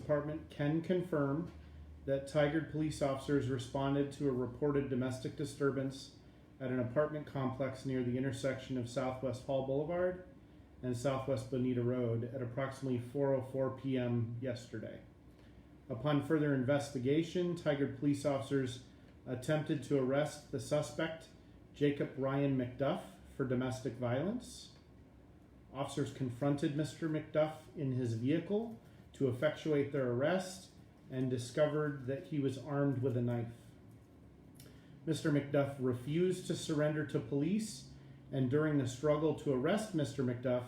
Department can confirm that Tigard police officers responded to a reported domestic disturbance at an apartment complex near the intersection of Southwest Hall Boulevard and Southwest Bonita Road at approximately 4:04 p.m. yesterday. Upon further investigation, Tigard police officers attempted to arrest the suspect, Jacob Ryan McDuff, for domestic violence. Officers confronted Mr. McDuff in his vehicle to effectuate their arrest and discovered that he was armed with a knife. Mr. McDuff refused to surrender to police, and during the struggle to arrest Mr. McDuff,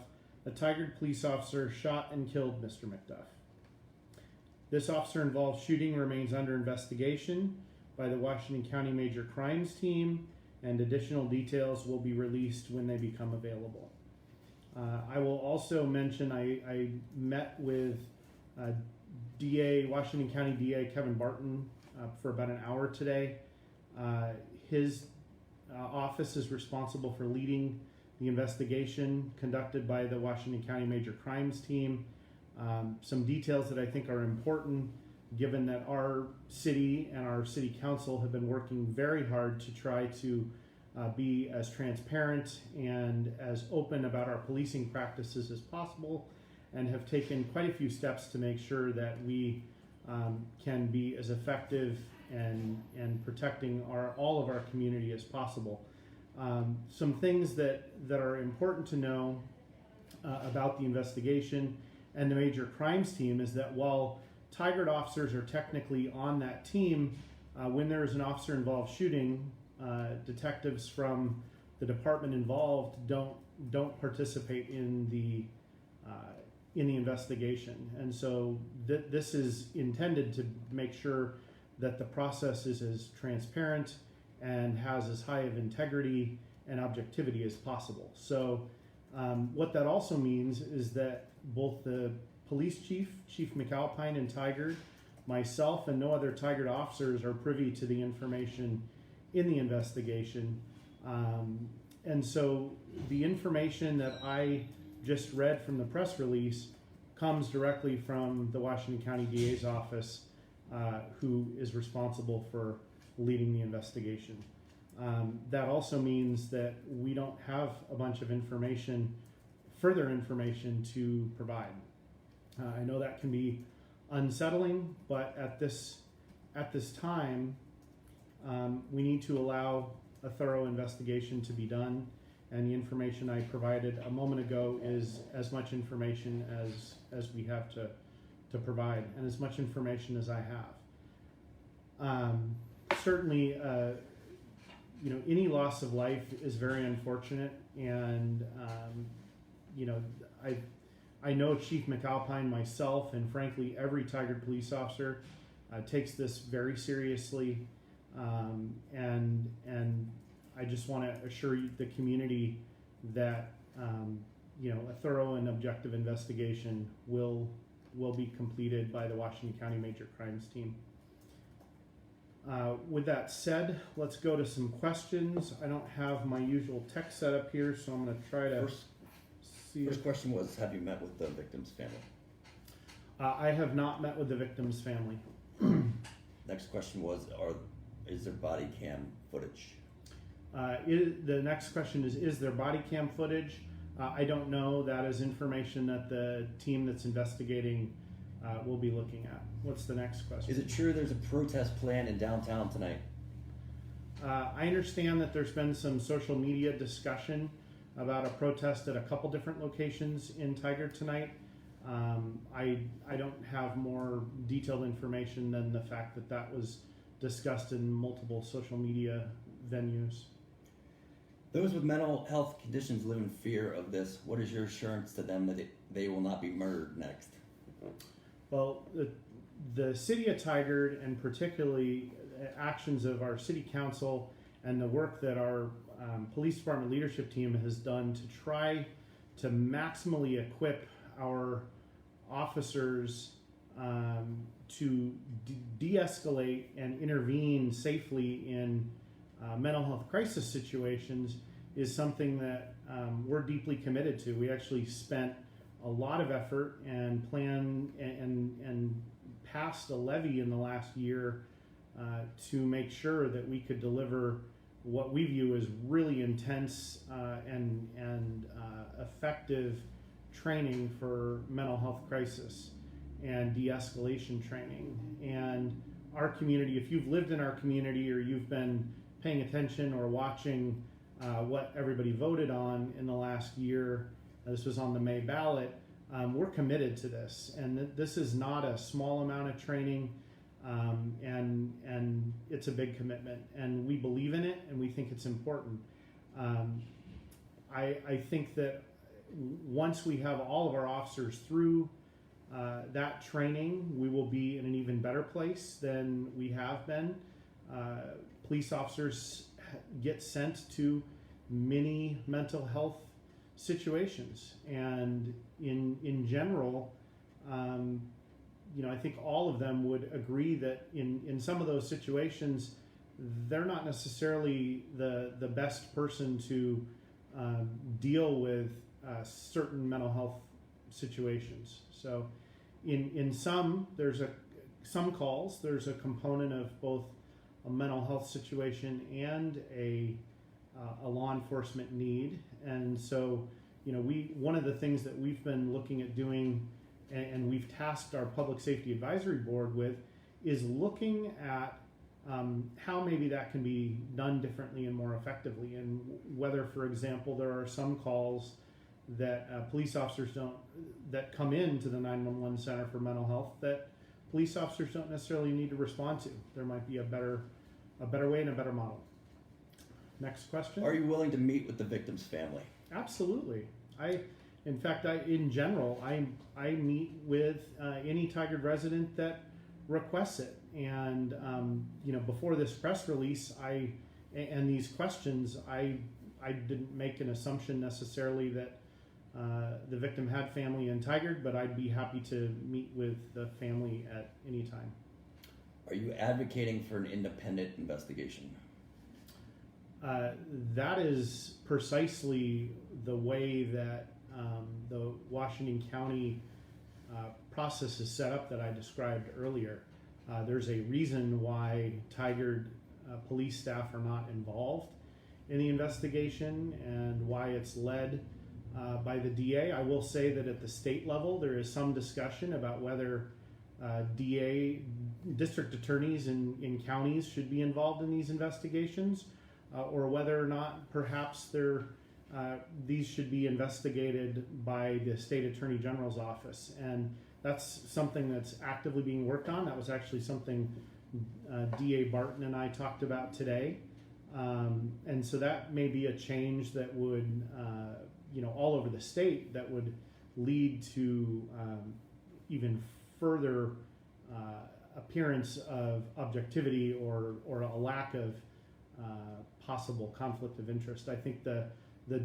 a Tigard police officer shot and killed Mr. McDuff. This officer-involved shooting remains under investigation by the Washington County Major Crimes Team, and additional details will be released when they become available. I will also mention I met with Washington County DA Kevin Barton for about an hour today. His office is responsible for leading the investigation conducted by the Washington County Major Crimes Team. Some details that I think are important, given that our city and our city council have been working very hard to try to be as transparent and as open about our policing practices as possible, and have taken quite a few steps to make sure that we can be as effective and protecting all of our community as possible. Some things that are important to know about the investigation and the Major Crimes Team is that while Tigard officers are technically on that team, when there is an officer-involved shooting, detectives from the department involved don't participate in the investigation, and so this is intended to make sure that the process is as transparent and has as high of integrity and objectivity as possible. So what that also means is that both the police chief, Chief McAlpine in Tigard, myself, and no other Tigard officers are privy to the information in the investigation. And so the information that I just read from the press release comes directly from the Washington County DA's office, who is responsible for leading the investigation. That also means that we don't have a bunch of further information to provide. I know that can be unsettling, but at this time, we need to allow a thorough investigation to be done, and the information I provided a moment ago is as much information as we have to provide, and as much information as I have. Certainly, any loss of life is very unfortunate, and I know Chief McAlpine, myself, and frankly every Tigard police officer takes this very seriously, and I just want to assure the community that a thorough and objective investigation will be completed by the Washington County Major Crimes Team. With that said, let's go to some questions. I don't have my usual text set up here, so I'm going to try to see. First question was, have you met with the victim's family? I have not met with the victim's family. Next question was, is there body cam footage? The next question is there body cam footage? I don't know. That is information that the team that's investigating will be looking at. What's the next question? Is it true there's a protest planned in downtown tonight? I understand that there's been some social media discussion about a protest at a couple different locations in Tigard tonight. I don't have more detailed information than the fact that was discussed in multiple social media venues. Those with mental health conditions live in fear of this. What is your assurance to them that they will not be murdered next? Well, the city of Tigard, and particularly actions of our city council and the work that our police department leadership team has done to try to maximally equip our officers to de-escalate and intervene safely in mental health crisis situations is something that we're deeply committed to. We actually spent a lot of effort and plan and passed a levy in the last year to make sure that we could deliver what we view as really intense and effective training for mental health crisis and de-escalation training. And our community, if you've lived in our community or you've been paying attention or watching what everybody voted on in the last year, this was on the May ballot, we're committed to this. And this is not a small amount of training, and it's a big commitment. And we believe in it, and we think it's important. I think that once we have all of our officers through that training, we will be in an even better place than we have been. Police officers get sent to many mental health situations, and in general, I think all of them would agree that in some of those situations, they're not necessarily the best person to deal with certain mental health situations. So in some, some calls, there's a component of both a mental health situation and a law enforcement need. And so, one of the things that we've been looking at doing, and we've tasked our Public Safety Advisory Board with, is looking at how maybe that can be done differently and more effectively, and whether, for example, there are some calls that police officers that come into the 911 Center for Mental Health that police officers don't necessarily need to respond to. There might be a better way and a better model. Next question. Are you willing to meet with the victim's family? Absolutely. In general, I meet with any Tigard resident that requests it. And before this press release, and these questions, I didn't make an assumption necessarily that the victim had family in Tigard, but I'd be happy to meet with the family at any time. Are you advocating for an independent investigation? That is precisely the way that the Washington County process is set up that I described earlier. There's a reason why Tigard police staff are not involved in the investigation and why it's led by the DA. I will say that at the state level, there is some discussion about whether district attorneys in counties should be involved in these investigations, or whether or not perhaps these should be investigated by the state attorney general's office. And that's something that's actively being worked on. That was actually something DA Barton and I talked about today. And so that may be a change that would, all over the state, that would lead to even further appearance of objectivity or a lack of possible conflict of interest. I think the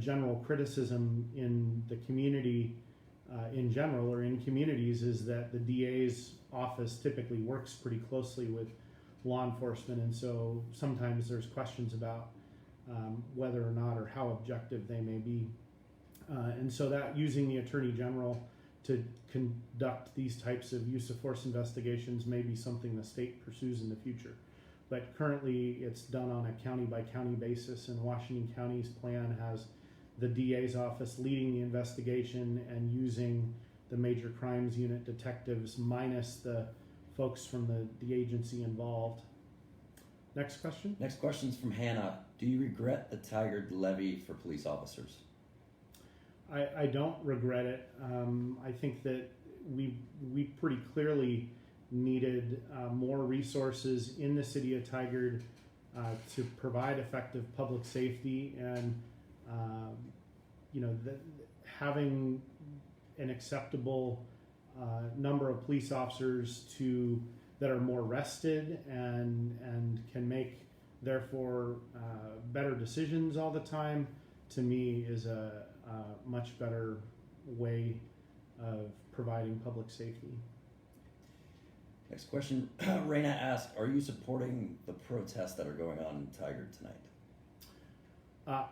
general criticism in the community in general, or in communities, is that the DA's office typically works pretty closely with law enforcement, and so sometimes there's questions about whether or not, or how objective they may be. And so that using the Attorney General to conduct these types of use of force investigations may be something the state pursues in the future. But currently it's done on a county by county basis, and Washington County's plan has the DA's office leading the investigation and using the major crimes unit detectives minus the folks from the agency involved. Next question. Next question is from Hannah. Do you regret the Tigard levy for police officers? I don't regret it. I think that we pretty clearly needed more resources in the city of Tigard to provide effective public safety, and having an acceptable number of police officers that are more rested and can make therefore better decisions all the time, to me is a much better way of providing public safety. Next question. Raina asked, are you supporting the protests that are going on in Tigard tonight?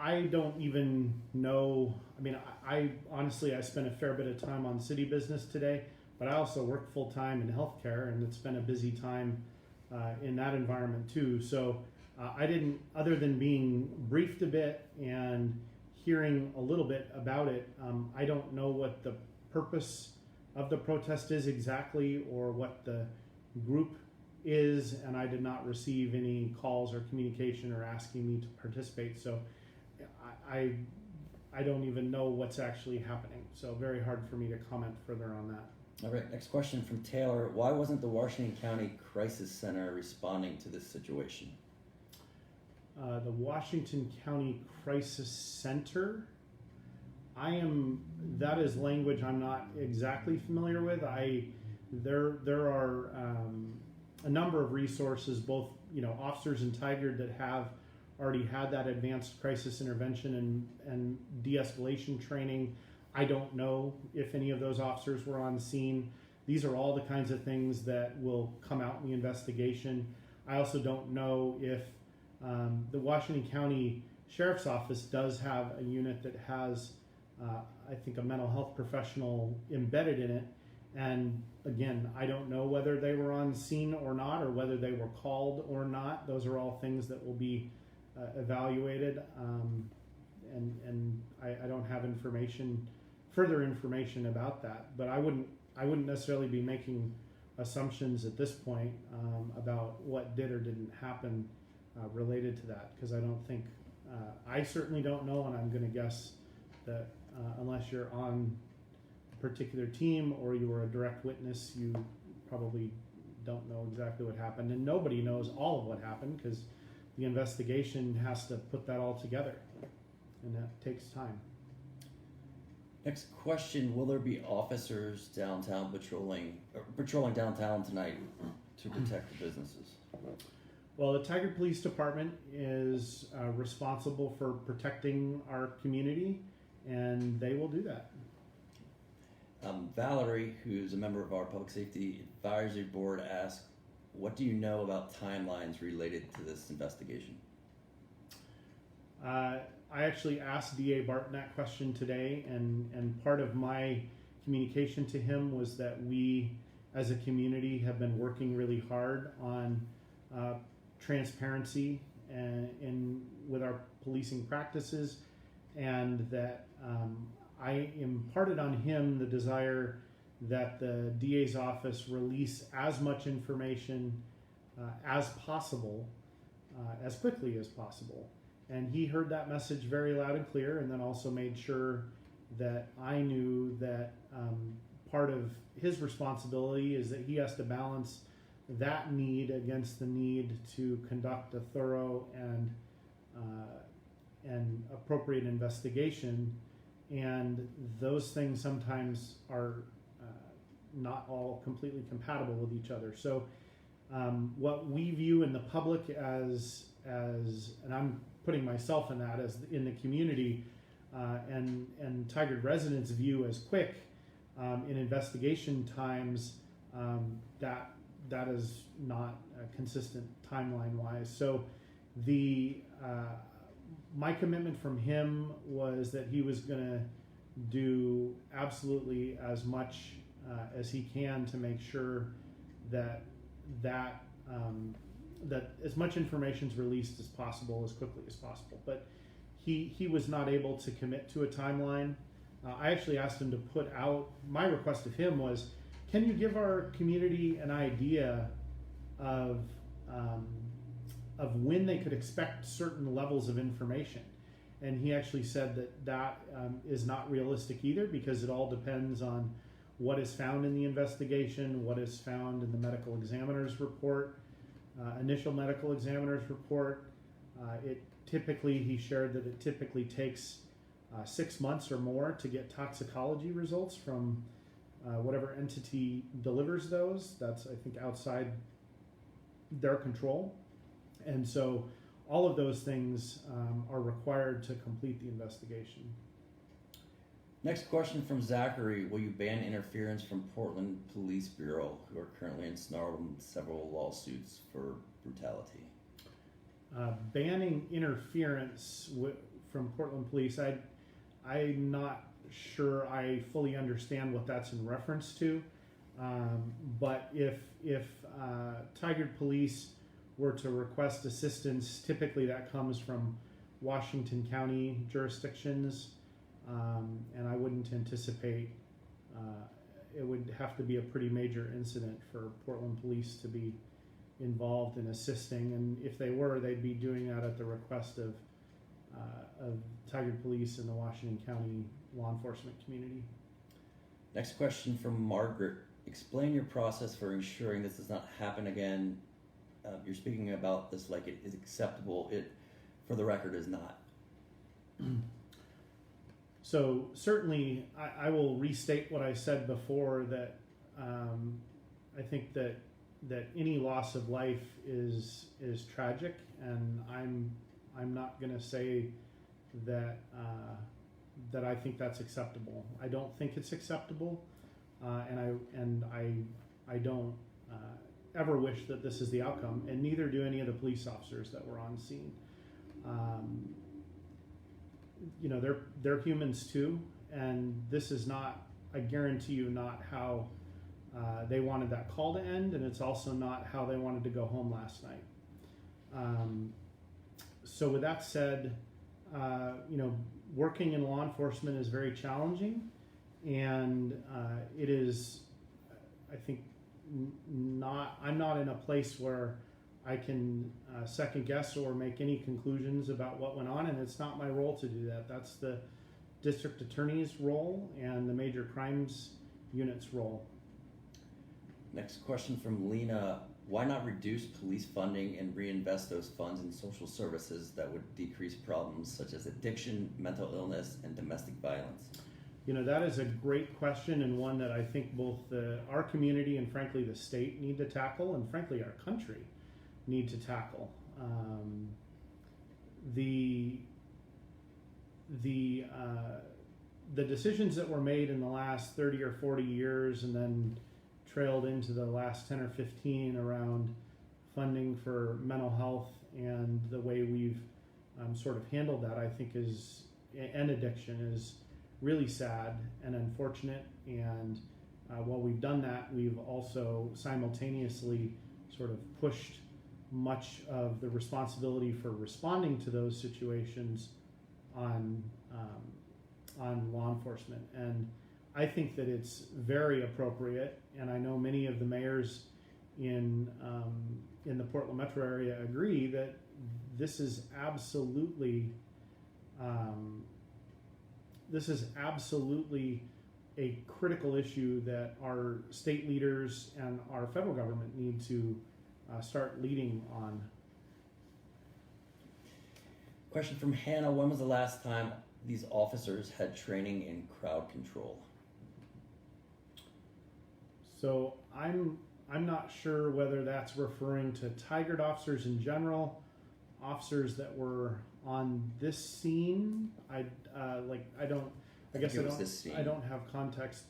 I don't even know. I mean, I honestly, I spent a fair bit of time on city business today. but I also work full time in healthcare, and it's been a busy time in that environment too. So I didn't, other than being briefed a bit and hearing a little bit about it, I don't know what the purpose of the protest is exactly, or what the group is, and I did not receive any calls or communication or asking me to participate. So I don't even know what's actually happening. So very hard for me to comment further on that. All right, next question from Taylor. Why wasn't the Washington County Crisis Center responding to this situation? The Washington County Crisis Center, that is language I'm not exactly familiar with. There are a number of resources, both officers in Tigard that have already had that advanced crisis intervention and de-escalation training. I don't know if any of those officers were on scene. These are all the kinds of things that will come out in the investigation. I also don't know if the Washington County Sheriff's Office does have a unit that has, I think, a mental health professional embedded in it. And again, I don't know whether they were on scene or not, or whether they were called or not. Those are all things that will be evaluated. And I don't have further information about that. But I wouldn't necessarily be making assumptions at this point about what did or didn't happen related to that, because I don't think, I certainly don't know, and I'm going to guess that unless you're on a particular team or you were a direct witness, you probably don't know exactly what happened, and nobody knows all of what happened because the investigation has to put that all together, and that takes time. Next question, will there be officers downtown patrolling downtown tonight to protect the businesses? Well, the Tigard Police Department is responsible for protecting our community, and they will do that. Valerie, who's a member of our Public Safety Advisory Board, asked, what do you know about timelines related to this investigation? I actually asked DA Barton that question today, and part of my communication to him was that we, as a community, have been working really hard on transparency and with our policing practices, and that I imparted on him the desire that the DA's office release as much information as possible, as quickly as possible. And he heard that message very loud and clear, and then also made sure that I knew that part of his responsibility is that he has to balance that need against the need to conduct a thorough and appropriate investigation, and those things sometimes are not all completely compatible with each other. So what we view in the public as and I'm putting myself in that, as in the community, and Tigard residents view as quick in investigation times, that is not consistent timeline wise. So my commitment from him was that he was going to do absolutely as much as he can to make sure that as much information is released as possible, as quickly as possible. But he was not able to commit to a timeline. I actually asked him to put out, my request of him was, can you give our community an idea of when they could expect certain levels of information? And he actually said that is not realistic either, because it all depends on what is found in the investigation, what is found in the medical examiner's report, initial medical examiner's report. He shared that it typically takes 6 months or more to get toxicology results from whatever entity delivers those. That's, I think, outside their control. And so all of those things are required to complete the investigation. Next question from Zachary. Will you ban interference from Portland Police Bureau, who are currently ensnarled in several lawsuits for brutality? Banning interference from Portland Police, I'm not sure I fully understand what that's in reference to. But if Tigard Police were to request assistance, typically that comes from Washington County jurisdictions, and I wouldn't anticipate it would have to be a pretty major incident for Portland Police to be involved in assisting, and if they were, they'd be doing that at the request of Tigard Police and the Washington County law enforcement community. Next question from Margaret. Explain your process for ensuring this does not happen again. You're speaking about this like it is acceptable. It, for the record, is not. So certainly, I will restate what I said before, that I think that any loss of life is tragic, and I'm not going to say that that I think that's acceptable. I don't think it's acceptable, and I don't ever wish that this is the outcome, and neither do any of the police officers that were on scene. You know, they're humans too, and this is not, I guarantee you, not how they wanted that call to end, and it's also not how they wanted to go home last night. So with that said, you know, working in law enforcement is very challenging, and it is, I think, I'm not in a place where I can second guess or make any conclusions about what went on, and it's not my role to do that. That's the district attorney's role and the major crimes unit's role. Next question from Lena. Why not reduce police funding and reinvest those funds in social services that would decrease problems such as addiction, mental illness, and domestic violence? You know, that is a great question, and one that I think both our community and frankly the state need to tackle, and frankly our country need to tackle. The decisions that were made in the last 30 or 40 years and then trailed into the last 10 or 15 around funding for mental health and the way we've sort of handled that, I think and addiction is really sad and unfortunate. And while we've done that, we've also simultaneously sort of pushed much of the responsibility for responding to those situations on law enforcement. And I think that it's very appropriate, and I know many of the mayors in the Portland metro area agree that this is absolutely a critical issue that our state leaders and our federal government need to start leading on. Question from Hannah. When was the last time these officers had training in crowd control? So I'm not sure whether that's referring to Tigard officers in general, officers that were on this scene. I don't have context.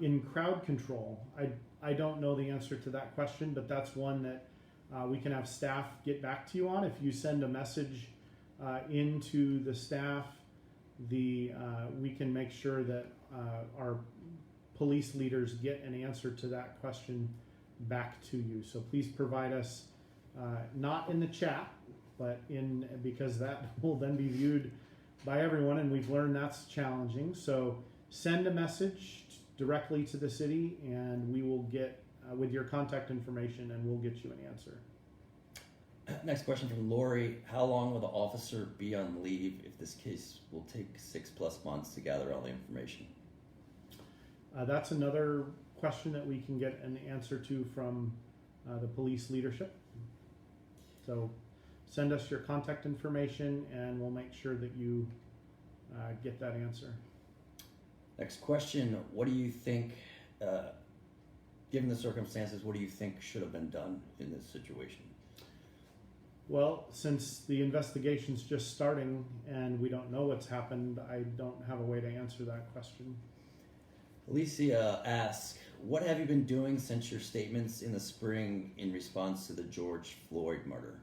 In crowd control, I don't know the answer to that question, but that's one that we can have staff get back to you on. If you send a message into the staff, we can make sure that our police leaders get an answer to that question back to you. So please provide us, not in the chat, but because that will then be viewed by everyone, and we've learned that's challenging. So send a message directly to the city, and we will get with your contact information, and we'll get you an answer. Next question from Lori. How long will the officer be on leave if this case will take 6+ months to gather all the information? That's another question that we can get an answer to from the police leadership. So send us your contact information, and we'll make sure that you get that answer. Next question. What do you think, given the circumstances, what do you think should have been done in this situation? Well, since the investigation's just starting and we don't know what's happened, I don't have a way to answer that question. Alicia asks, what have you been doing since your statements in the spring in response to the George Floyd murder?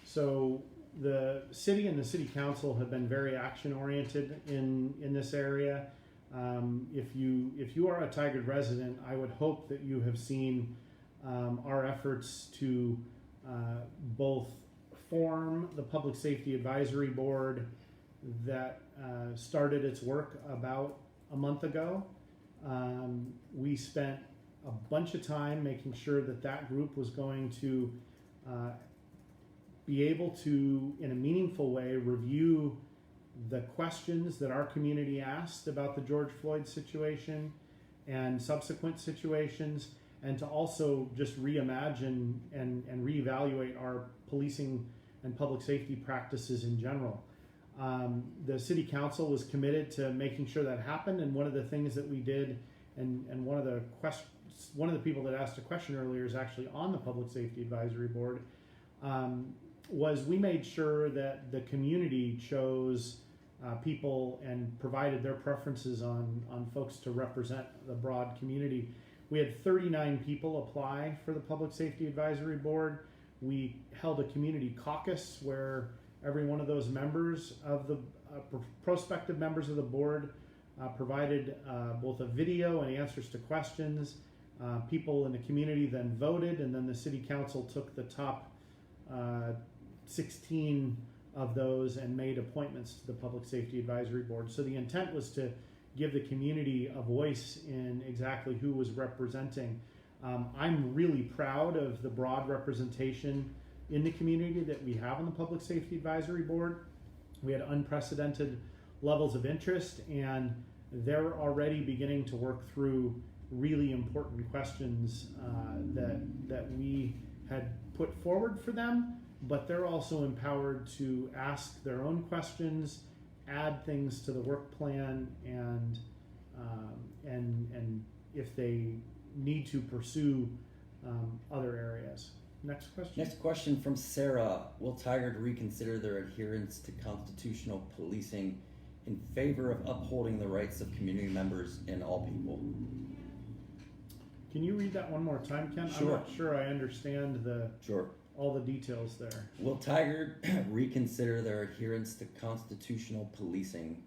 So the city and the city council have been very action oriented in this area. If you are a Tigard resident, I would hope that you have seen our efforts to both form the Public Safety Advisory Board that started its work about a month ago. We spent a bunch of time making sure that that group was going to be able to, in a meaningful way, review the questions that our community asked about the George Floyd situation and subsequent situations, and to also just reimagine and reevaluate our policing and public safety practices in general. The city council was committed to making sure that happened, and one of the things that we did, and one of the people that asked a question earlier is actually on the Public Safety Advisory Board, was we made sure that the community chose people and provided their preferences on folks to represent the broad community. We had 39 people apply for the Public Safety Advisory Board. We held a community caucus where every one of those members of the prospective members of the board provided both a video and answers to questions. People in the community then voted, and then the city council took the top 16 of those and made appointments to the Public Safety Advisory Board. So the intent was to give the community a voice in exactly who was representing. I'm really proud of the broad representation in the community that we have on the Public Safety Advisory Board. We had unprecedented levels of interest, and they're already beginning to work through really important questions that we had put forward for them, but they're also empowered to ask their own questions, add things to the work plan, and if they need to pursue other areas. Next question. Next question from Sarah. Will Tigard reconsider their adherence to constitutional policing in favor of upholding the rights of community members and all people? Can you read that one more time, Ken? Sure. I'm not sure I understand all the details there. Will Tigard reconsider their adherence to constitutional policing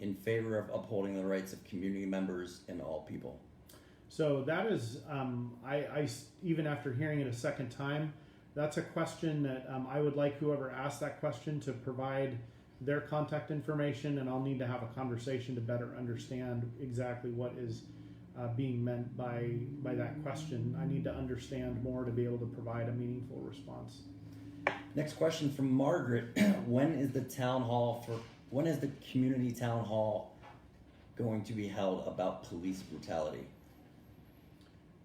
in favor of upholding the rights of community members and all people? So that is, I even after hearing it a second time, that's a question that I would like whoever asked that question to provide their contact information, and I'll need to have a conversation to better understand exactly what is being meant by that question. I need to understand more to be able to provide a meaningful response. Next question from Margaret. When is the community town hall going to be held about police brutality?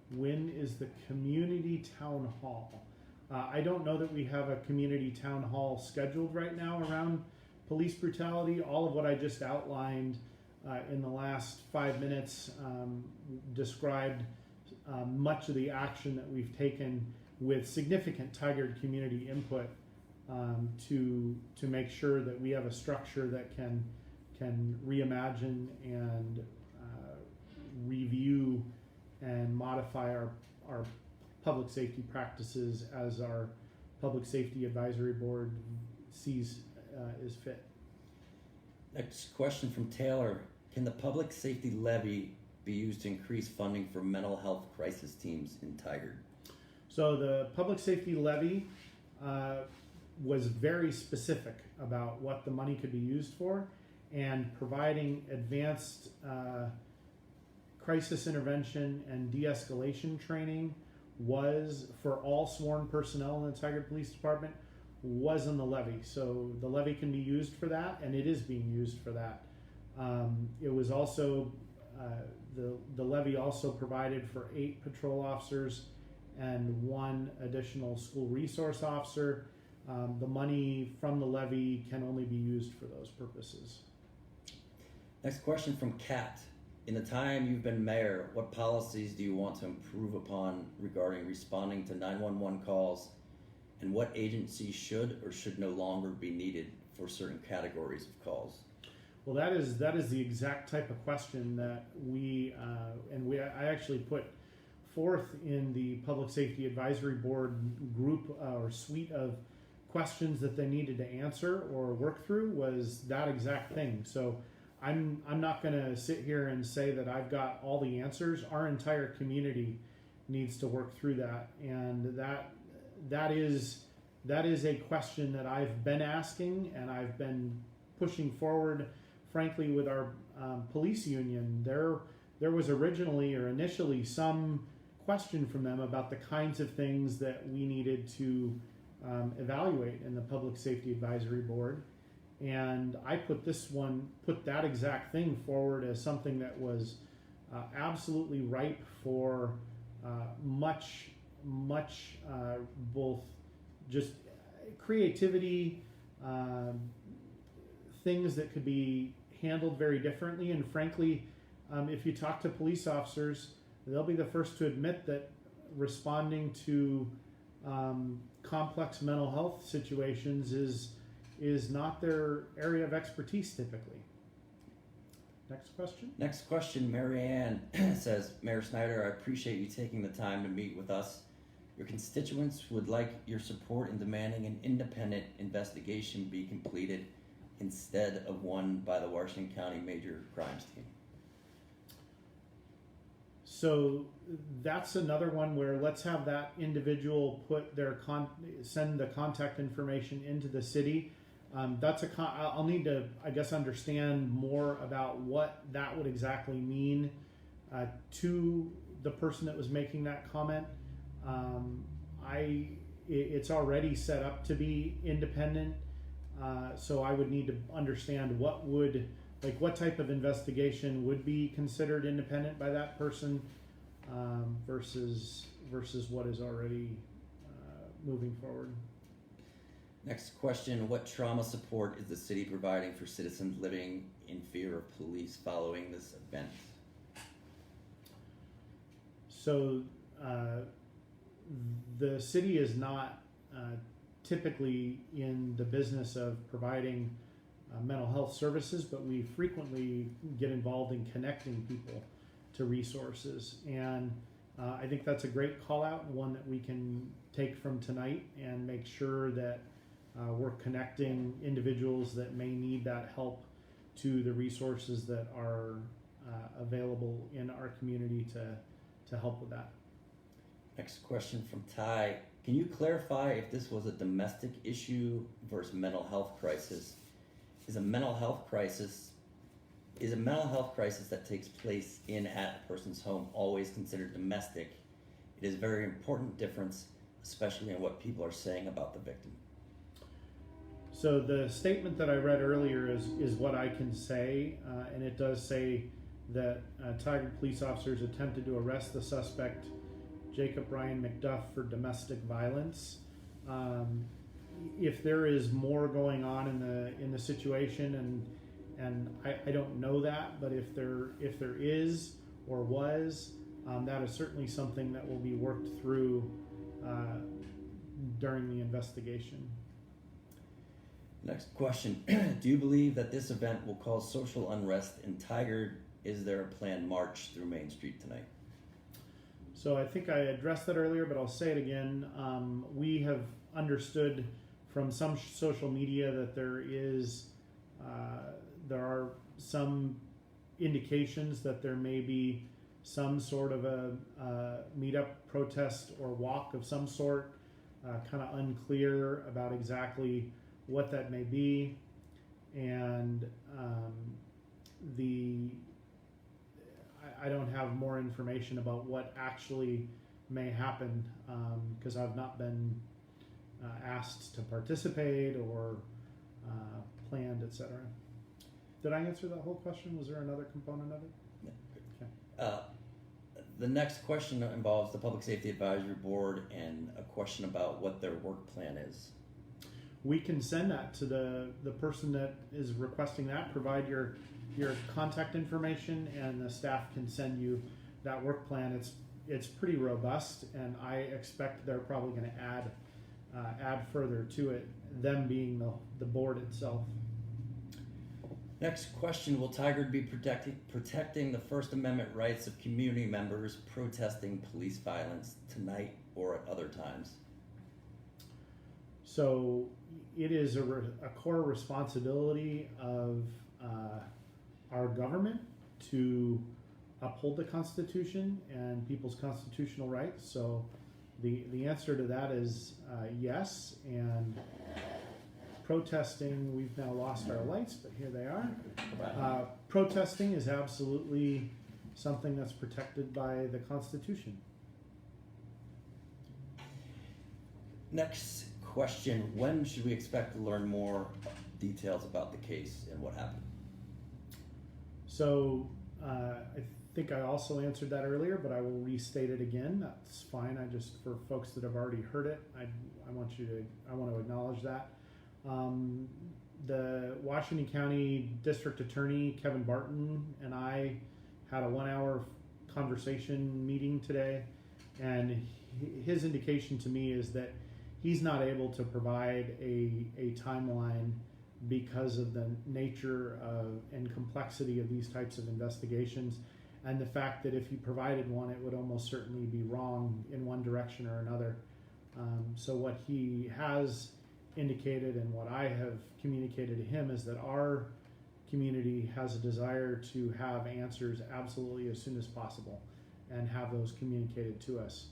When is the community town hall? I don't know that we have a community town hall scheduled right now around police brutality. All of what I just outlined in the last 5 minutes described much of the action that we've taken with significant Tigard community input to make sure that we have a structure that can reimagine and review and modify our public safety practices as our Public Safety Advisory Board sees is fit. Next question from Taylor. Can the public safety levy be used to increase funding for mental health crisis teams in Tigard? So the public safety levy was very specific about what the money could be used for, and providing advanced crisis intervention and de-escalation training was, for all sworn personnel in the Tigard Police Department, was in the levy. So the levy can be used for that, and it is being used for that. It was also, the levy also provided for 8 patrol officers and 1 additional school resource officer. The money from the levy can only be used for those purposes. Next question from Kat. In the time you've been mayor, what policies do you want to improve upon regarding responding to 911 calls, and what agencies should or should no longer be needed for certain categories of calls? Well, that is the exact type of question that I actually put forth in the Public Safety Advisory Board group or suite of questions that they needed to answer or work through, was that exact thing. So I'm not going to sit here and say that I've got all the answers. Our entire community needs to work through that, and that is a question that I've been asking, and I've been pushing forward. Frankly, with our police union, there was initially some question from them about the kinds of things that we needed to evaluate in the Public Safety Advisory Board. And I put that exact thing forward as something that was absolutely ripe for much both just creativity, things that could be handled very differently. And frankly, if you talk to police officers, they'll be the first to admit that responding to complex mental health situations is not their area of expertise typically. Next question. Next question, Mary Ann says, Mayor Snider, I appreciate you taking the time to meet with us. Your constituents would like your support in demanding an independent investigation be completed instead of one by the Washington County Major Crimes Team. So that's another one where let's have that individual put their send the contact information into the city. I'll need to, I guess, understand more about what that would exactly mean to the person that was making that comment. It's already set up to be independent, so I would need to understand what type of investigation would be considered independent by that person versus what is already moving forward. Next question, what trauma support is the city providing for citizens living in fear of police following this event? So the city is not typically in the business of providing mental health services, but we frequently get involved in connecting people to resources. And I think that's a great call out, one that we can take from tonight and make sure that we're connecting individuals that may need that help to the resources that are available in our community to help with that. Next question from Ty. Can you clarify if this was a domestic issue versus mental health crisis? Is a mental health crisis that takes place at a person's home always considered domestic? It is a very important difference, especially in what people are saying about the victim. So the statement that I read earlier is what I can say, and it does say that Tigard police officers attempted to arrest the suspect, Jacob Brian McDuff, for domestic violence. If there is more going on in the situation, and I don't know that, but if there is or was, that is certainly something that will be worked through during the investigation. Next question. Do you believe that this event will cause social unrest in Tigard? Is there a planned march through Main Street tonight? So I think I addressed that earlier, but I'll say it again. We have understood from some social media that there are some indications that there may be some sort of a meetup, protest, or walk of some sort. Kind of unclear about exactly what that may be, and I don't have more information about what actually may happen because I've not been asked to participate or planned, etc. Did I answer that whole question? Was there another component of it? Yeah. Okay. The next question involves the Public Safety Advisory Board and a question about what their work plan is. We can send that to the person that is requesting that. Provide your contact information, and the staff can send you that work plan. It's pretty robust, and I expect they're probably going to add further to it, them being the board itself. Next question, will Tigard be protecting the First Amendment rights of community members protesting police violence tonight or at other times? So it is a core responsibility of our government to uphold the Constitution and people's constitutional rights. So the answer to that is yes. And protesting, we've now lost our lights, but here they are. Protesting is absolutely something that's protected by the Constitution. Next question, when should we expect to learn more details about the case and what happened? So I think I also answered that earlier, but I will restate it again. That's fine. I just, for folks that have already heard it, I want to acknowledge that. The Washington County District Attorney Kevin Barton and I had a 1-hour conversation meeting today, and his indication to me is that he's not able to provide a timeline because of the nature of and complexity of these types of investigations, and the fact that if he provided one, it would almost certainly be wrong in one direction or another. So what he has indicated and what I have communicated to him is that our community has a desire to have answers absolutely as soon as possible and have those communicated to us.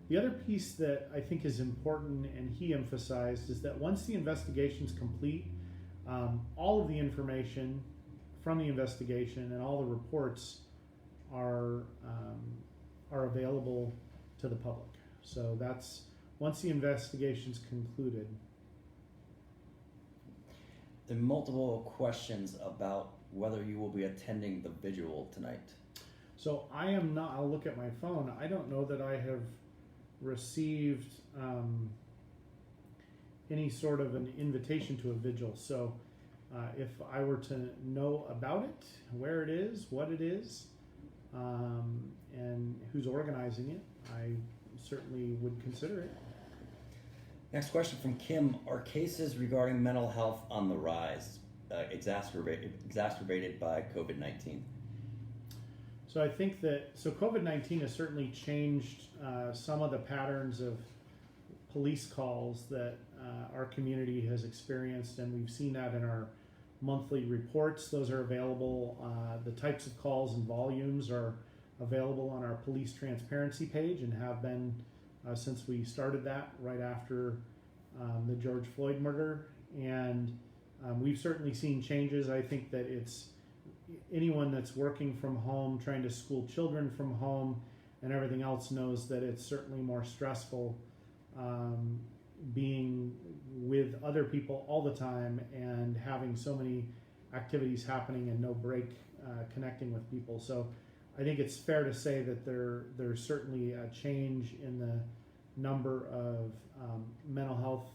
The other piece that I think is important, and he emphasized, is that once the investigation is complete, all of the information from the investigation and all the reports are available to the public. So that's once the investigation's concluded. There are multiple questions about whether you will be attending the vigil tonight. So I am not. I'll look at my phone. I don't know that I have received any sort of an invitation to a vigil. So if I were to know about it, where it is, what it is, and who's organizing it, I certainly would consider it. Next question from Kim. Are cases regarding mental health on the rise, exacerbated by COVID-19? So I think that COVID-19 has certainly changed some of the patterns of police calls that our community has experienced, and we've seen that in our monthly reports. Those are available. The types of calls and volumes are available on our police transparency page and have been since we started that right after the George Floyd murder. And we've certainly seen changes. I think that it's anyone that's working from home, trying to school children from home, and everything else knows that it's certainly more stressful being with other people all the time and having so many activities happening and no break connecting with people. So I think it's fair to say that there's certainly a change in the number of mental health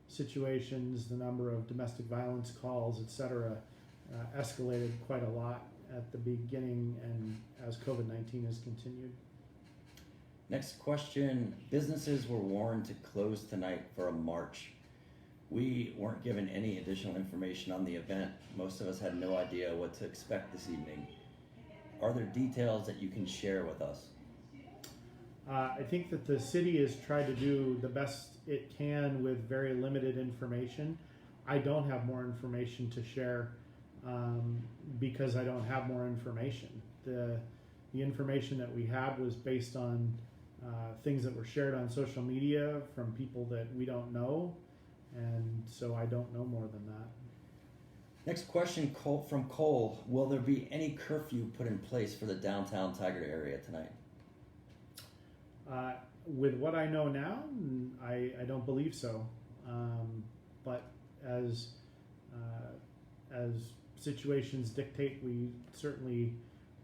situations, the number of domestic violence calls, etc., escalated quite a lot at the beginning and as COVID-19 has continued. Next question. Businesses were warned to close tonight for a march. We weren't given any additional information on the event. Most of us had no idea what to expect this evening. Are there details that you can share with us? I think that the city has tried to do the best it can with very limited information. I don't have more information to share because I don't have more information. The information that we had was based on things that were shared on social media from people that we don't know, and so I don't know more than that. Next question from Cole. Will there be any curfew put in place for the downtown Tigard area tonight? With what I know now, I don't believe so. But as situations dictate, we certainly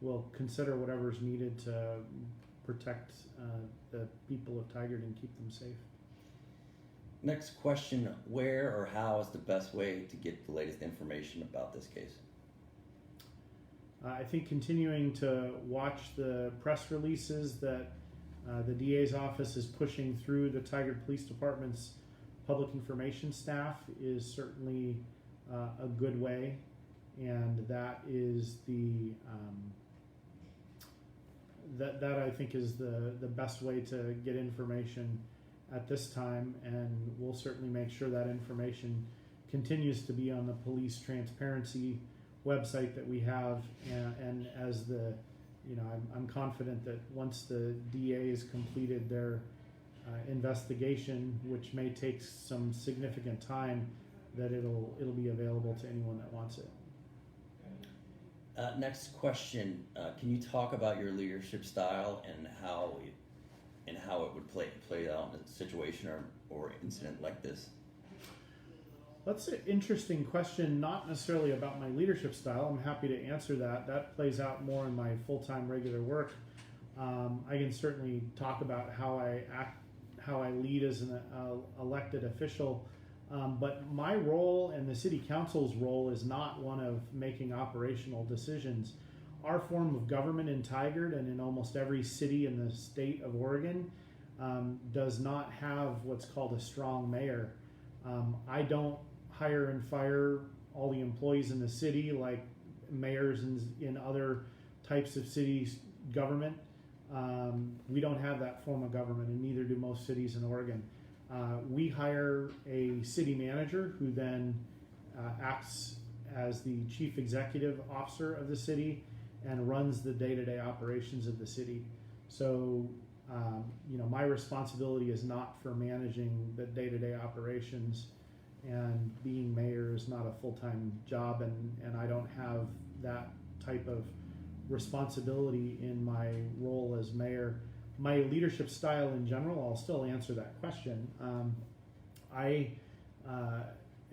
will consider whatever's needed to protect the people of Tigard and keep them safe. Next question, where or how is the best way to get the latest information about this case? I think continuing to watch the press releases that the DA's office is pushing through the Tigard Police Department's public information staff is certainly a good way, and that is that I think is the best way to get information at this time, and we'll certainly make sure that information continues to be on the police transparency website that we have, and as the, I'm confident that once the DA has completed their investigation, which may take some significant time, that it'll be available to anyone that wants it. Next question: can you talk about your leadership style and how it would play out in a situation or incident like this? That's an interesting question, not necessarily about my leadership style. I'm happy to answer that. That plays out more in my full-time regular work. I can certainly talk about how I act, how I lead as an elected official. But my role and the city council's role is not one of making operational decisions. Our form of government in Tigard and in almost every city in the state of Oregon does not have what's called a strong mayor. I don't hire and fire all the employees in the city like mayors in other types of cities government. We don't have that form of government, and neither do most cities in Oregon. We hire a city manager who then acts as the chief executive officer of the city and runs the day-to-day operations of the city. So, my responsibility is not for managing the day-to-day operations, and being mayor is not a full-time job, and I don't have that type of responsibility in my role as mayor. My leadership style in general, I'll still answer that question. I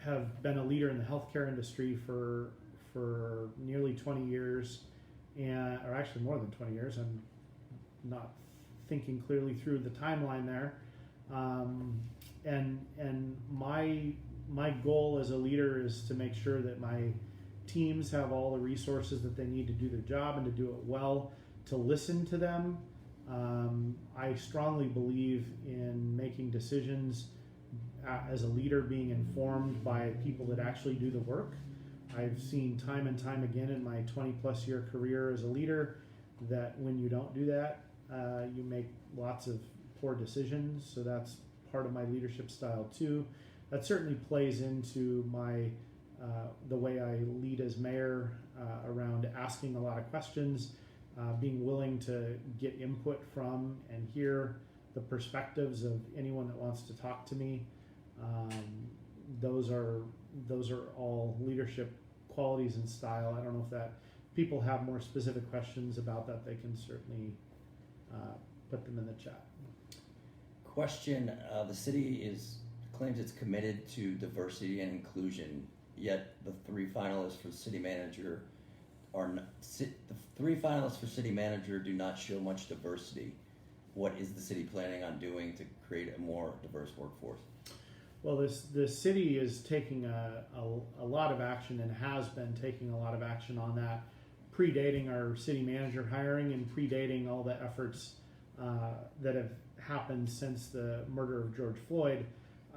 have been a leader in the healthcare industry for nearly 20 years, or actually more than 20 years. I'm not thinking clearly through the timeline there. And my goal as a leader is to make sure that my teams have all the resources that they need to do their job and to do it well, to listen to them. I strongly believe in making decisions as a leader, being informed by people that actually do the work. I've seen time and time again in my 20-plus year career as a leader that when you don't do that, you make lots of poor decisions. So that's part of my leadership style too. That certainly plays into my the way I lead as mayor around asking a lot of questions, being willing to get input from and hear the perspectives of anyone that wants to talk to me. Those are all leadership qualities and style. I don't know if that people have more specific questions about that. They can certainly put them in the chat. Question: the city claims it's committed to diversity and inclusion, yet the three finalists for city manager do not show much diversity. What is the city planning on doing to create a more diverse workforce? Well, the city is taking a lot of action and has been taking a lot of action on that, predating our city manager hiring and predating all the efforts that have happened since the murder of George Floyd.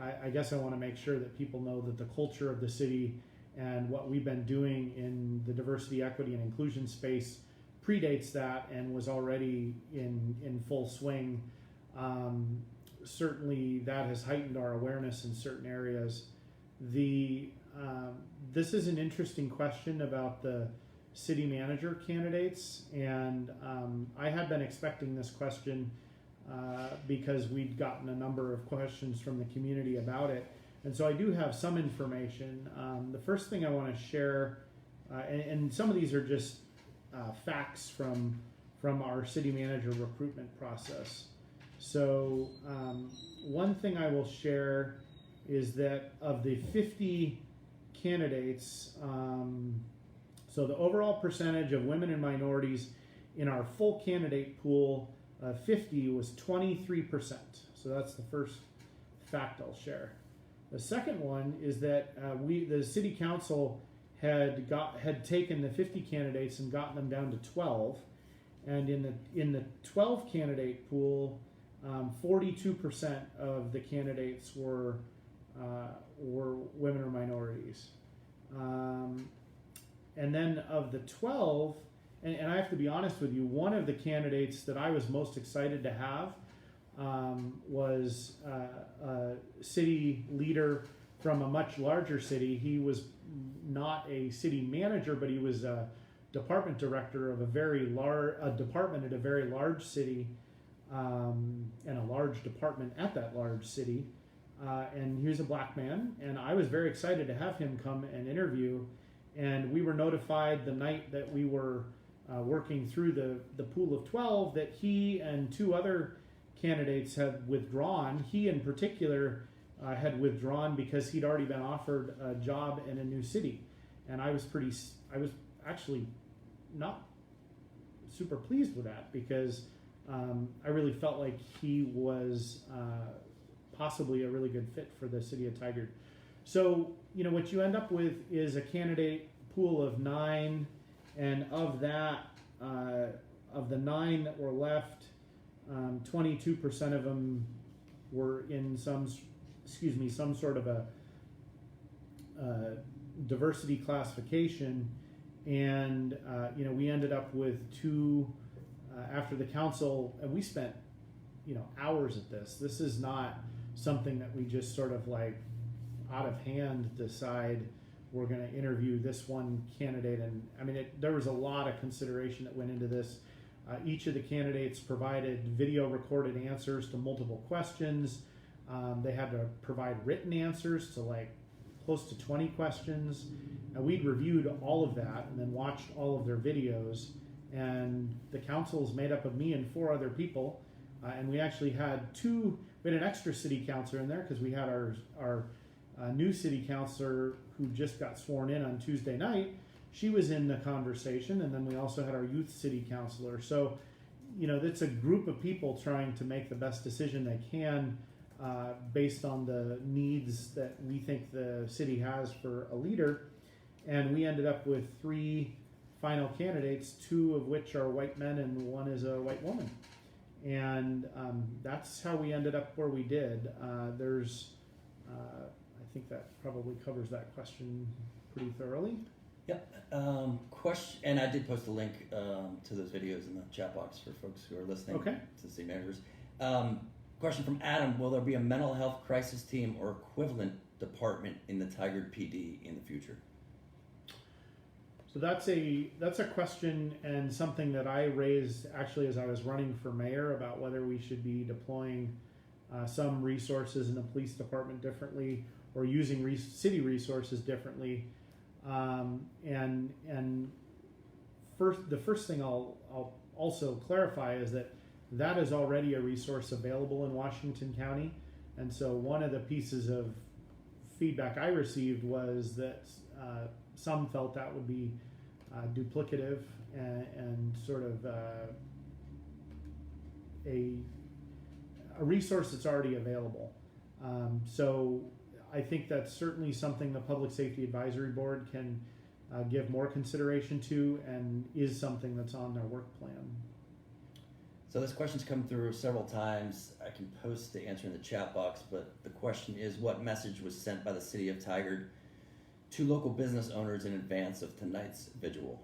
I guess I want to make sure that people know that the culture of the city and what we've been doing in the diversity, equity, and inclusion space predates that and was already in full swing. Certainly that has heightened our awareness in certain areas. This is an interesting question about the city manager candidates, and I had been expecting this question because we'd gotten a number of questions from the community about it. And so I do have some information. The first thing I want to share, and some of these are just facts from our city manager recruitment process. So one thing I will share is that of the 50 candidates, so the overall percentage of women and minorities in our full candidate pool of 50 was 23%. So that's the first fact I'll share. The second one is that the city council had taken the 50 candidates and gotten them down to 12, and in the 12 candidate pool, 42% of the candidates were women or minorities, and then of the 12, and I have to be honest with you, one of the candidates that I was most excited to have was a city leader from a much larger city. He was not a city manager, but he was a department director of a department at a very large city, and a large department at that large city. And he was a black man, and I was very excited to have him come and interview. And we were notified the night that we were working through the pool of 12 that he and 2 other candidates had withdrawn. He in particular had withdrawn because he'd already been offered a job in a new city. And I was actually not super pleased with that, because I really felt like he was possibly a really good fit for the city of Tigard. So, what you end up with is a candidate pool of 9, and of that, of the 9 that were left, 22% of them were in some sort of a diversity classification, and we ended up with 2 after the council, and we spent hours at this. This is not something that we just sort of like out of hand decide we're going to interview this one candidate. And I mean, there was a lot of consideration that went into this. Each of the candidates provided video recorded answers to multiple questions. They had to provide written answers to like close to 20 questions. And we'd reviewed all of that and then watched all of their videos. And the council is made up of me and 4 other people. And we actually had an extra city councilor in there, because we had our new city councilor who just got sworn in on Tuesday night. She was in the conversation, and then we also had our youth city councilor. So, it's a group of people trying to make the best decision they can based on the needs that we think the city has for a leader. And we ended up with 3 final candidates, 2 of which are white men and 1 is a white woman. And that's how we ended up where we did. I think that probably covers that question pretty thoroughly. Yep. Question, and I did post a link to those videos in the chat box for folks who are listening to city managers. Question from Adam: will there be a mental health crisis team or equivalent department in the Tigard PD in the future? So that's a question, and something that I raised actually as I was running for mayor, about whether we should be deploying some resources in the police department differently, or using city resources differently. And the first thing I'll also clarify is that is already a resource available in Washington County. And so one of the pieces of feedback I received was that some felt that would be duplicative and sort of a resource that's already available. So I think that's certainly something the Public Safety Advisory Board can give more consideration to, and is something that's on their work plan. So this question's come through several times. I can post the answer in the chat box, but the question is, what message was sent by the city of Tigard to local business owners in advance of tonight's vigil?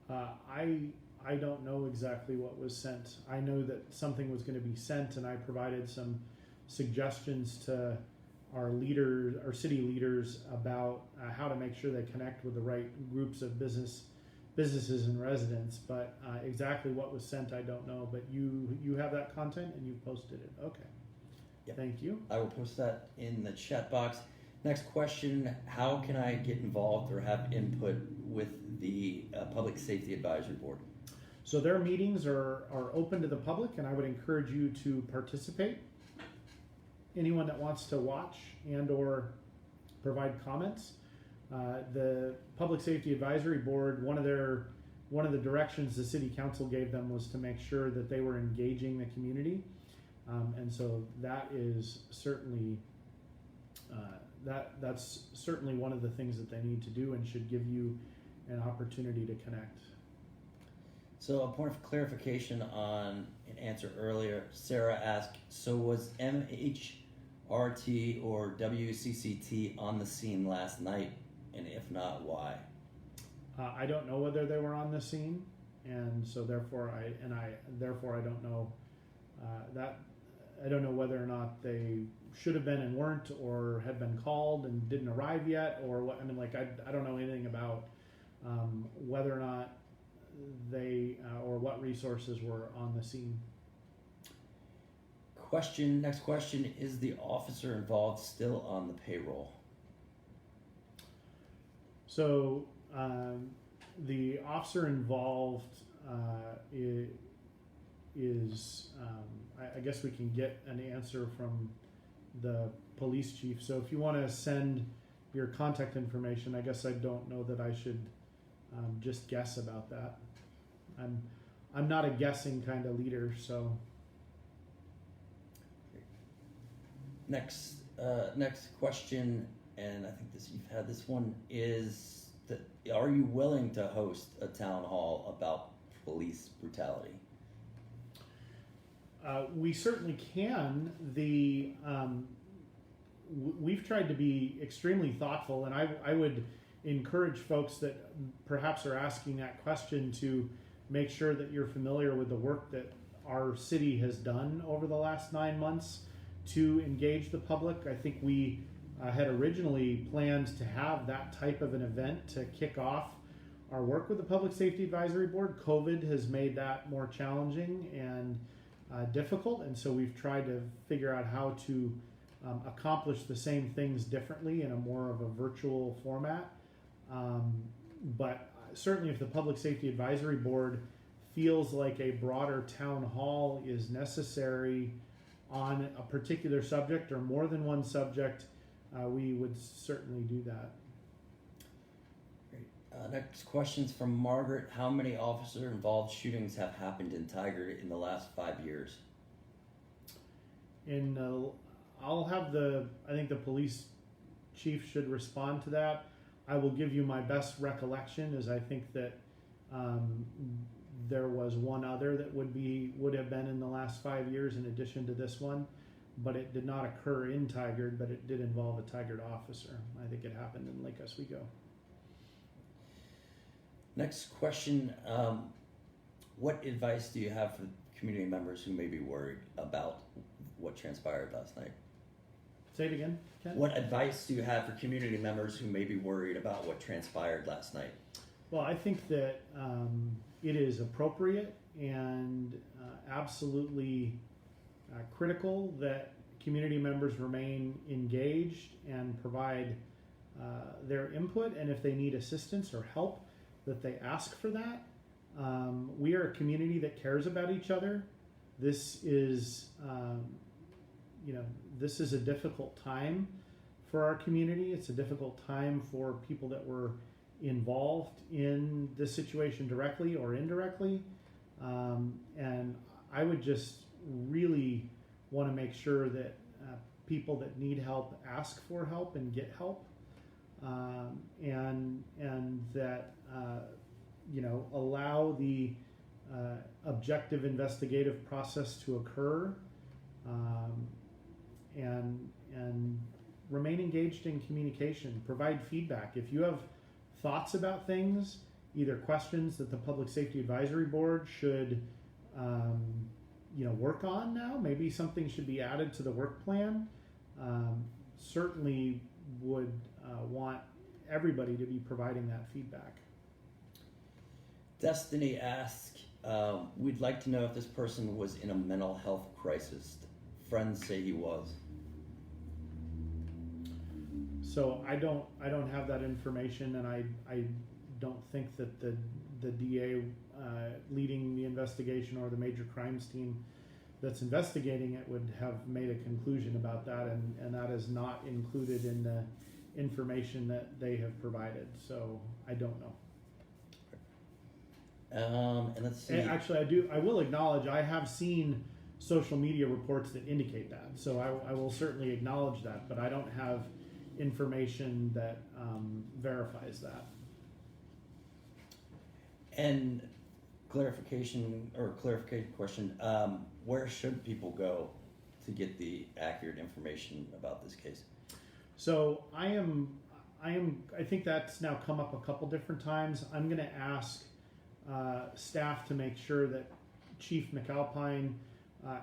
I don't know exactly what was sent. I know that something was going to be sent, and I provided some suggestions to our city leaders about how to make sure they connect with the right groups of businesses and residents. But exactly what was sent, I don't know. But you have that content and you posted it. Okay. Yep. Thank you. I will post that in the chat box. Next question: how can I get involved or have input with the Public Safety Advisory Board? So their meetings are open to the public, and I would encourage you to participate. Anyone that wants to watch and or provide comments. The Public Safety Advisory Board, one of the directions the City Council gave them was to make sure that they were engaging the community, and so that is certainly that's certainly one of the things that they need to do, and should give you an opportunity to connect. So a point of clarification on an answer earlier, Sarah asked, so was MHRT or WCCT on the scene last night, and if not, why? I don't know whether they were on the scene, and so therefore I don't know that. I don't know whether or not they should have been and weren't, or had been called and didn't arrive yet, or what. I mean, like I don't know anything about whether or not they or what resources were on the scene. Next question, is the officer involved still on the payroll? So the officer involved is I guess we can get an answer from the police chief. So if you want to send your contact information, I guess I don't know that I should just guess about that. I'm not a guessing kind of leader, so. Next question, and I think you've had this one, is that are you willing to host a town hall about police brutality? We certainly can. We've tried to be extremely thoughtful, and I would encourage folks that perhaps are asking that question to make sure that you're familiar with the work that our city has done over the last 9 months to engage the public. I think we had originally planned to have that type of an event to kick off our work with the Public Safety Advisory Board. COVID has made that more challenging and difficult, and so we've tried to figure out how to accomplish the same things differently in a more of a virtual format. But certainly if the Public Safety Advisory Board feels like a broader town hall is necessary on a particular subject or more than one subject, we would certainly do that. Great. Next question's from Margaret. How many officer-involved shootings have happened in Tigard in the last 5 years? I'll have I think the police chief should respond to that. I will give you my best recollection, as I think that there was one other that would have been in the last 5 years in addition to this one, but it did not occur in Tigard, but it did involve a Tigard officer. I think it happened in Lake Oswego. Next question, what advice do you have for community members who may be worried about what transpired last night? Say it again, Ken? What advice do you have for community members who may be worried about what transpired last night? Well, I think that it is appropriate and absolutely critical that community members remain engaged and provide their input, and if they need assistance or help, that they ask for that. We are a community that cares about each other. This is, this is a difficult time for our community. It's a difficult time for people that were involved in this situation directly or indirectly. And I would just really want to make sure that people that need help ask for help and get help. And that allow the objective investigative process to occur, and remain engaged in communication. Provide feedback. If you have thoughts about things, either questions that the Public Safety Advisory Board should work on now, maybe something should be added to the work plan, certainly would want everybody to be providing that feedback. Destiny asks, we'd like to know if this person was in a mental health crisis. Friends say he was. So I don't have that information, and I don't think that the DA leading the investigation or the major crimes team that's investigating it would have made a conclusion about that, and that is not included in the information that they have provided. So I don't know. And let's see. And actually, I will acknowledge I have seen social media reports that indicate that. So I will certainly acknowledge that, but I don't have information that verifies that. And clarification question, where should people go to get the accurate information about this case? So I think that's now come up a couple different times. I'm going to ask staff to make sure that Chief McAlpine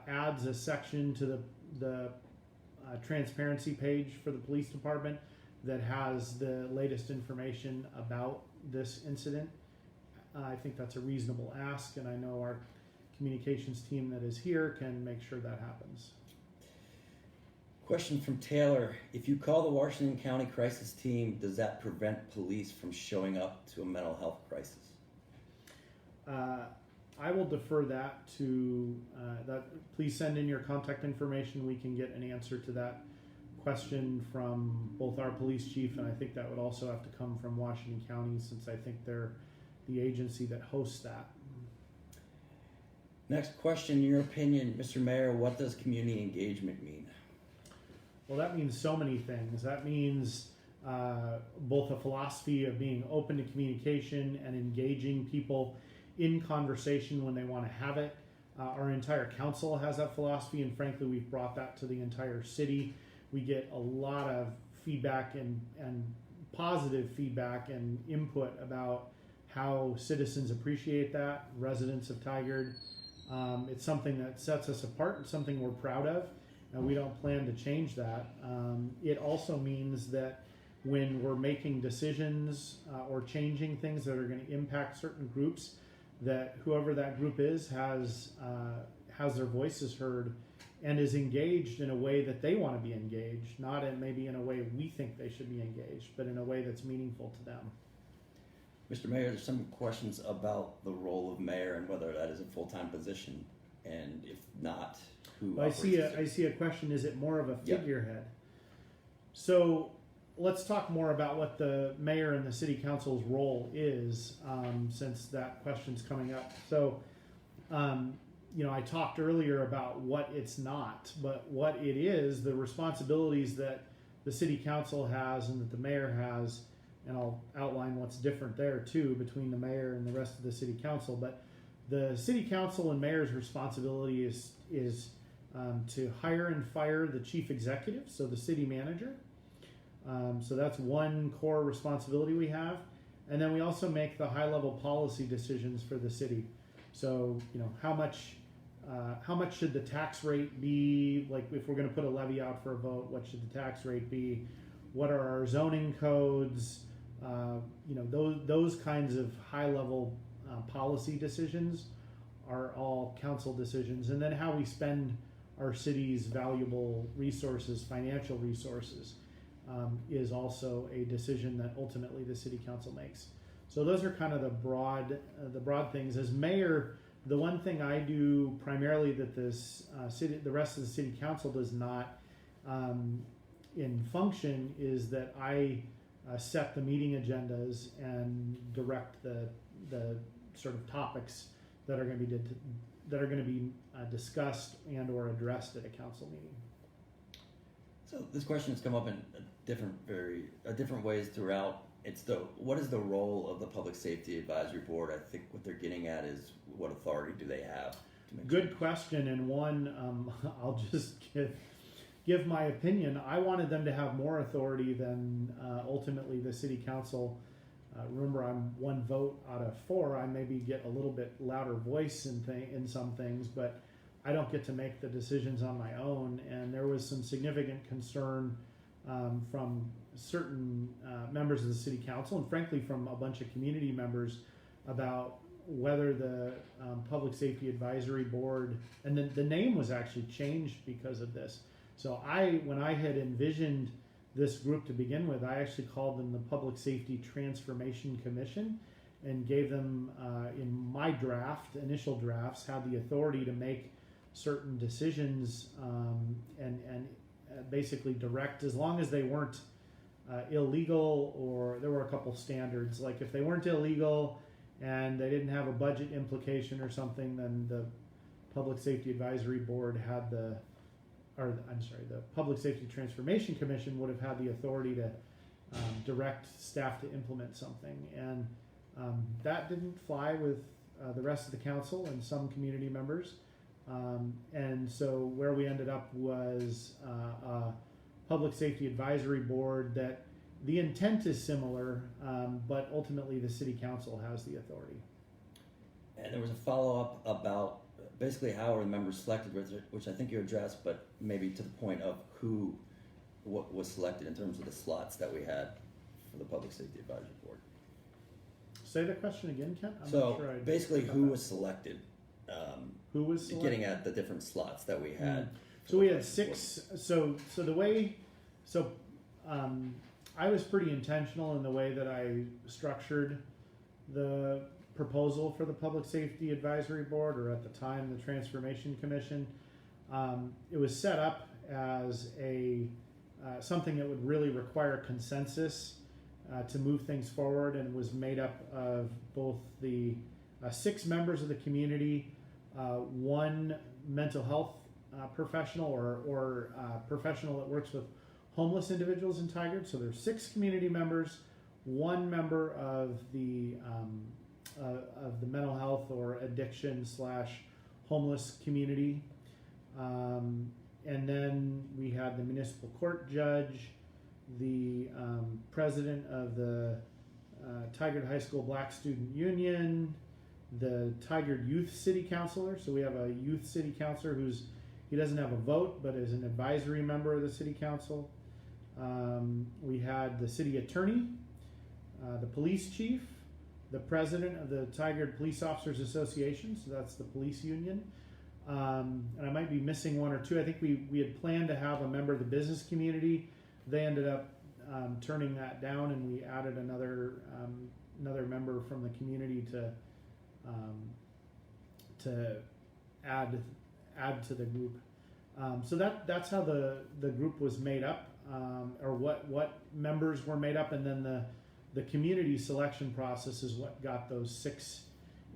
adds a section to the transparency page for the police department that has the latest information about this incident. I think that's a reasonable ask, and I know our communications team that is here can make sure that happens. Question from Taylor. If you call the Washington County Crisis Team, does that prevent police from showing up to a mental health crisis? I will defer that to that. Please send in your contact information. We can get an answer to that question from both our police chief, and I think that would also have to come from Washington County, since I think they're the agency that hosts that. Next question, in your opinion, Mr. Mayor, what does community engagement mean? Well, that means so many things. That means both a philosophy of being open to communication and engaging people in conversation when they want to have it. Our entire council has that philosophy, and frankly, we've brought that to the entire city. We get a lot of feedback and positive feedback and input about how citizens appreciate that, residents of Tigard. It's something that sets us apart and something we're proud of, and we don't plan to change that. It also means that when we're making decisions or changing things that are going to impact certain groups, that whoever that group is has their voices heard and is engaged in a way that they want to be engaged, not maybe in a way we think they should be engaged, but in a way that's meaningful to them. Mr. Mayor, there's some questions about the role of mayor and whether that is a full-time position, and if not, who Well, I see a question, is it more of a figurehead? So let's talk more about what the mayor and the city council's role is, since that question's coming up. So, I talked earlier about what it's not, but what it is, the responsibilities that the city council has and that the mayor has, and I'll outline what's different there too between the mayor and the rest of the city council. But the city council and mayor's responsibility is to hire and fire the chief executive, so the city manager. So that's one core responsibility we have. And then we also make the high-level policy decisions for the city. So, how much should the tax rate be? Like, if we're going to put a levy out for a vote, what should the tax rate be? What are our zoning codes? Those kinds of high-level policy decisions are all council decisions. And then how we spend our city's valuable resources, financial resources, is also a decision that ultimately the city council makes. So those are kind of the broad things. As mayor, the one thing I do primarily that the rest of the city council does not in function is that I set the meeting agendas and direct the sort of topics that are going to be discussed and or addressed at a council meeting. So this question has come up in different ways throughout. What is the role of the Public Safety Advisory Board? I think what they're getting at is what authority do they have to make Good question, and one I'll just give my opinion. I wanted them to have more authority than ultimately the city council. Remember, I'm one vote out of 4. I maybe get a little bit louder voice in some things, but I don't get to make the decisions on my own. And there was some significant concern from certain members of the city council, and frankly from a bunch of community members, about whether the Public Safety Advisory Board, and the name was actually changed because of this. So when I had envisioned this group to begin with, I actually called them the Public Safety Transformation Commission, and gave them, in my initial drafts, had the authority to make certain decisions and basically direct, as long as they weren't illegal, or there were a couple standards, like if they weren't illegal and they didn't have a budget implication or something, then the Public Safety Advisory Board had the Public Safety Transformation Commission would have had the authority to direct staff to implement something. And that didn't fly with the rest of the council and some community members. And so where we ended up was a Public Safety Advisory Board that the intent is similar, but ultimately the city council has the authority. And there was a follow-up about basically how are the members selected, which I think you addressed, but maybe to the point of what was selected in terms of the slots that we had for the Public Safety Advisory Board. Say the question again, Kent. I'm So not sure I basically, got who that. was selected? Who was selected? Getting at the different slots that we had. So we had 6. So the way, I was pretty intentional in the way that I structured the proposal for the Public Safety Advisory Board, or at the time the Transformation Commission. It was set up as something that would really require consensus to move things forward, and was made up of both the 6 members of the community, 1 mental health professional or professional that works with homeless individuals in Tigard. So there's 6 community members, 1 member of the mental health or addiction / homeless community, and then we had the municipal court judge, the president of the Tigard High School Black Student Union, the Tigard Youth City Councilor. So we have a youth city councilor he doesn't have a vote, but is an advisory member of the city council. We had the city attorney, the police chief, the president of the Tigard Police Officers Association, so that's the police union. And I might be missing 1 or 2. I think we had planned to have a member of the business community. They ended up turning that down, and we added another member from the community to add to the group. So that's how the group was made up, or what members were made up, and then the community selection process is what got those 6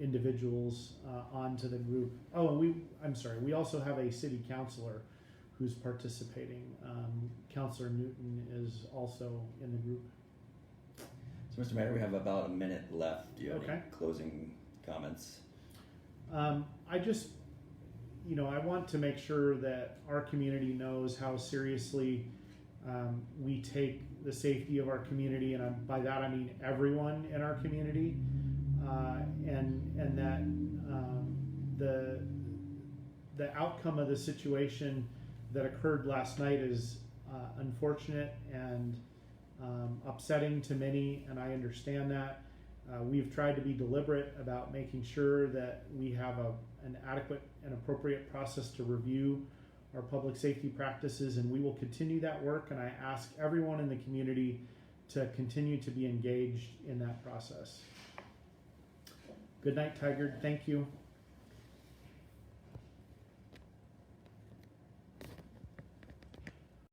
individuals onto the group. Oh, and we also have a city councilor who's participating. Councilor Newton is also in the group. So, Mr. Mayor, we have about a minute left. Do you have Okay. any closing comments? I just, I want to make sure that our community knows how seriously we take the safety of our community, and by that I mean everyone in our community, and that the outcome of the situation that occurred last night is unfortunate and upsetting to many, and I understand that. We've tried to be deliberate about making sure that we have an adequate and appropriate process to review our public safety practices, and we will continue that work, and I ask everyone in the community to continue to be engaged in that process. Good night, Tigard. Thank you.